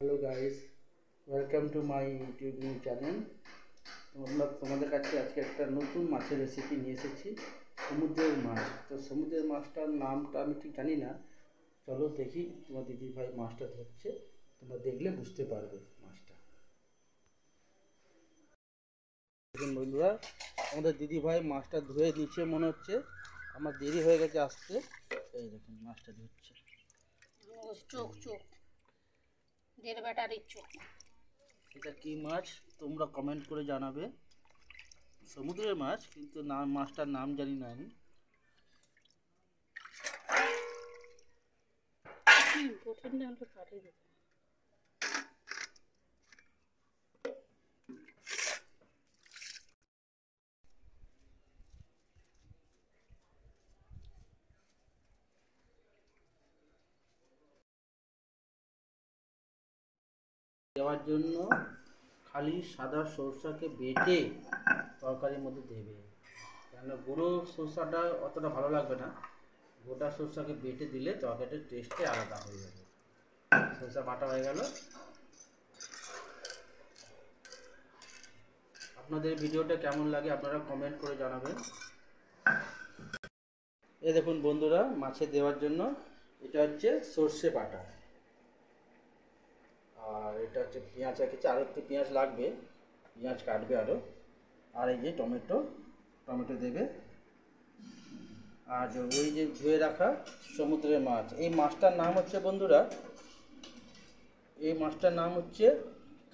Hello guys, welcome to my YouTube new channel. তোমাদের কাছে আজকে একটা নতুন মাছের রেসিপি নিয়ে এসেছি, সমুদ্রের মাছ। তো সমুদ্রের মাছটার নামটা আমি ঠিক জানি না। চলো দেখি, তোমার দিদি ভাই মাছটা ধরছে, তোমরা দেখলে বুঝতে পারবে মাছটা। দেখুন বন্ধুরা, আমাদের দিদি ভাই মাছটা ধুয়ে দিচ্ছে মনে হচ্ছে। আমার দেরি হয়ে গেছে আসতে। এই দেখুন মাছটা ধরছে। চোখ চোখ দের ব্যাটারির চোখ। এটা কি মাছ তোমরা কমেন্ট করে জানাবে। সমুদ্রের মাছ, কিন্তু নাম মাছটার নাম জানি না আমি। কঠিন ডালটা কাটিয়ে দিতে দেওয়ার জন্য খালি সাদা সরষাকে বেটে তরকারির মধ্যে দেবে, কেন গুঁড়ো সরষাটা অতটা ভালো লাগবে না। গোটা সরষাকে বেটে দিলে তরকারিটার টেস্টে আলাদা হয়ে যাবে। সরষা বাটা হয়ে গেল। আপনাদের ভিডিওটা কেমন লাগে আপনারা কমেন্ট করে জানাবেন। এই দেখুন বন্ধুরা, মাছে দেওয়ার জন্য এটা হচ্ছে সর্ষে বাটা, আর এটা হচ্ছে পেঁয়াজ রেখেছে, আরও একটু পেঁয়াজ লাগবে, পেঁয়াজ কাটবে আরও। আর এই যে টমেটো, টমেটো দেবে। আর ওই যে ধুয়ে রাখা সমুদ্রের মাছ, এই মাছটার নাম হচ্ছে বন্ধুরা, এই মাছটার নাম হচ্ছে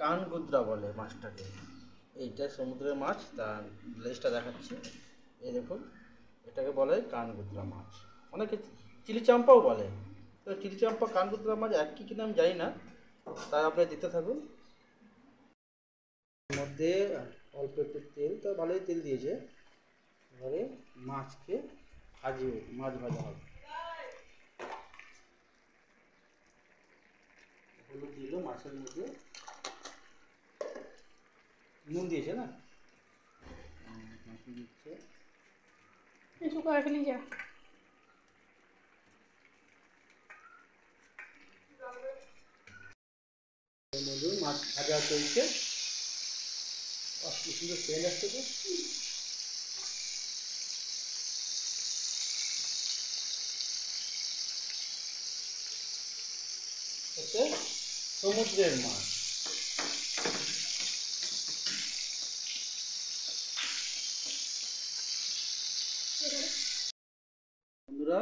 কানগুদ্রা বলে মাছটাকে। এইটা সমুদ্রের মাছ, তার লেজটা দেখাচ্ছে, এই দেখুন, এটাকে বলে কানগুদ্রা মাছ। অনেকে চিলি চাম্পাও বলে। তো চিলি চাম্পা কানগুদ্রা মাছ একই কিনা আমি জানি না, তাই আপনারা দিতে থাকুন। এর মধ্যে অল্প একটু তেল, তো ভালোই তেল দিয়েছে। এবারে মাছকে ভাজবে, মাছ ভাজা হবে। হলুদ দিল মাছের মধ্যে, নুন দিয়েছে না, দিচ্ছে। কিছু করে ফেলি যা এর মধ্যে মাছ ভাজা চলছে। কি সুন্দর সেন্ট আসছে তো। হচ্ছে সমুদ্রের মাছ। বন্ধুরা,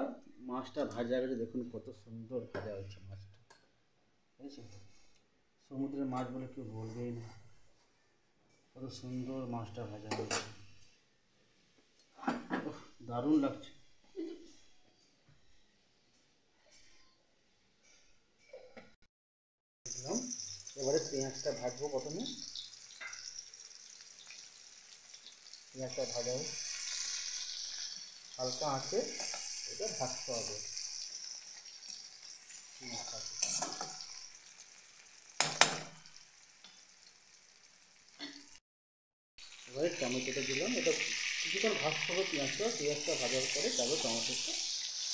মাছটা ভাজা গেছে, দেখুন কত সুন্দর ভাজা হয়েছে মাছটা, বুঝেছেন? সমুদ্রের মাছ বলে কেউ বলবেই না, কত সুন্দর মাছটা ভাজা হয়েছে, দারুণ লাগছে। এবারে পেঁয়াজটা ভাজবো প্রথমে, পেঁয়াজটা ভাজা হোক, হালকা আঁচে এটা ভাজতে হবে। এবারে টমেটোটা দিলাম, এটা কিছুক্ষণ ভাজতে হবে। পেঁয়াজটা ভাজার পরে তারপর টমেটোটা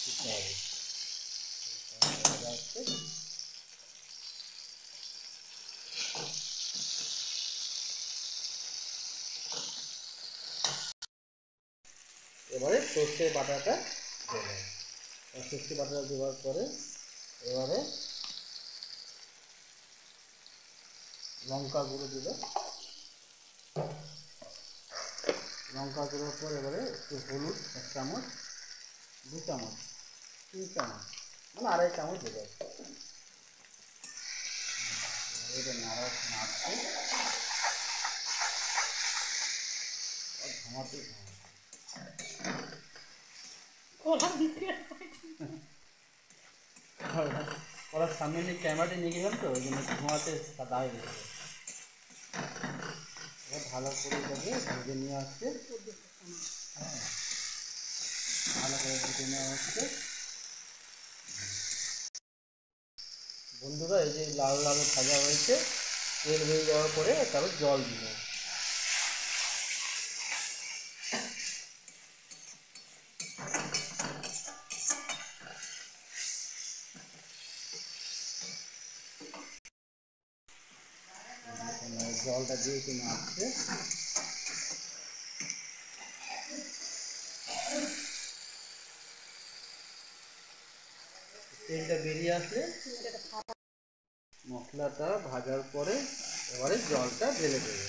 দিতে হবে। এবারে সর্ষে বাটাটা দেবো। সর্ষে বাটাটা দেওয়ার পরে এবারে লঙ্কা গুঁড়ো দিল, লঙ্কা গুঁড়োর পর এবারে একটু হলুদ 1 চামচ, 2 চামচ, 3 চামচ, মানে 2.5 চামচ দেবে। এটা নাড়তে আর ঘামাতে ওরা সামনে নিয়ে ক্যামেরাটা নিয়ে গেলাম, তো ওই জন্য ঘুমাতে সাদা হয়ে গেছে। এবার ভালো করে যাবে ভেজে নিয়ে আসছে। হ্যাঁ, ভালো করে ভেজে নেওয়া হচ্ছে। বন্ধুরা, এই যে লাল লাল ভাজা হয়েছে, তেল হয়ে যাওয়ার পরে তারপর জল দিল। জলটা দিয়ে একটু নাড়ছে। তেলটা বেরিয়ে আসলে মশলাটা ভাজার পরে এবারে জলটা ঢেলে দেবে।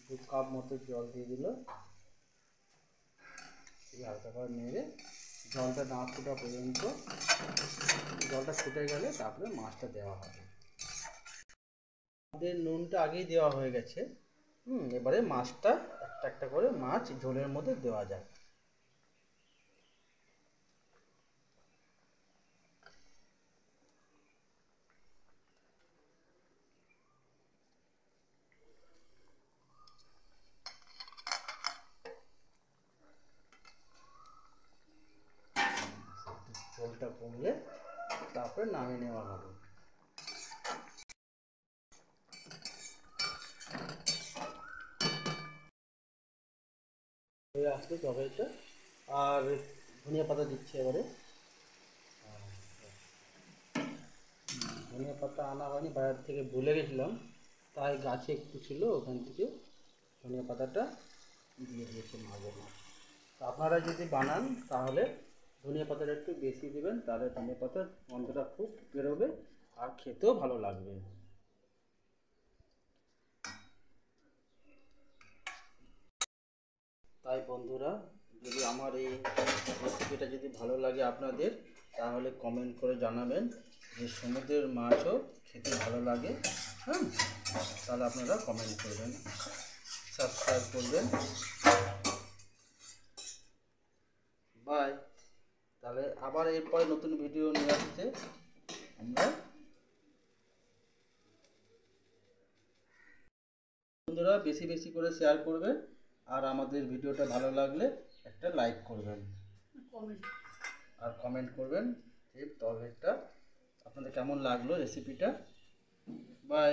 2 কাপ মতো জল দিয়ে দিল। এই হালকা করে নেড়ে জলটা না ফোটা পর্যন্ত, জলটা ফুটে গেলে তারপরে মাছটা দেওয়া হবে। আমাদের নুনটা আগেই দেওয়া হয়ে গেছে। এবারে মাছটা একটা একটা করে মাছ ঝোলের মধ্যে দেওয়া যায়। ঝোলটা কমলে তারপরে নামিয়ে নেওয়া হবে। হয়ে আসলে তরকারিটা, আর ধনিয়া পাতা দিচ্ছি এবারে। ধনিয়া পাতা আনা হয়নি, বাইরে থেকে ভুলে গেছিলাম, তাই গাছে একটু ছিল, ওখান থেকে ধনিয়া পাতাটা দিয়ে দিয়েছে মাঝে মাঝে। তো আপনারা যদি বানান তাহলে ধনিয়া পাতাটা একটু বেশি দেবেন, তাহলে ধনিয়া পাতার গন্ধটা খুব বেরোবে আর খেতেও ভালো লাগবে। তাই বন্ধুরা, যদি আমার এই রেসিপিটা যদি ভালো লাগে আপনাদের, তাহলে কমেন্ট করে জানাবেন যে সমুদ্রের মাছও খেতে ভালো লাগে। তাহলে আপনারা কমেন্ট করবেন, সাবস্ক্রাইব করবেন। বাই। তাহলে আবার এরপরে নতুন ভিডিও নিয়ে আসতে আমরা। বন্ধুরা বেশি বেশি করে শেয়ার করবেন, আর আমাদের ভিডিওটা ভালো লাগলে একটা লাইক করবেন আর কমেন্ট করবেন যে তরকারিটা আপনাদের কেমন লাগলো, রেসিপিটা। বাই।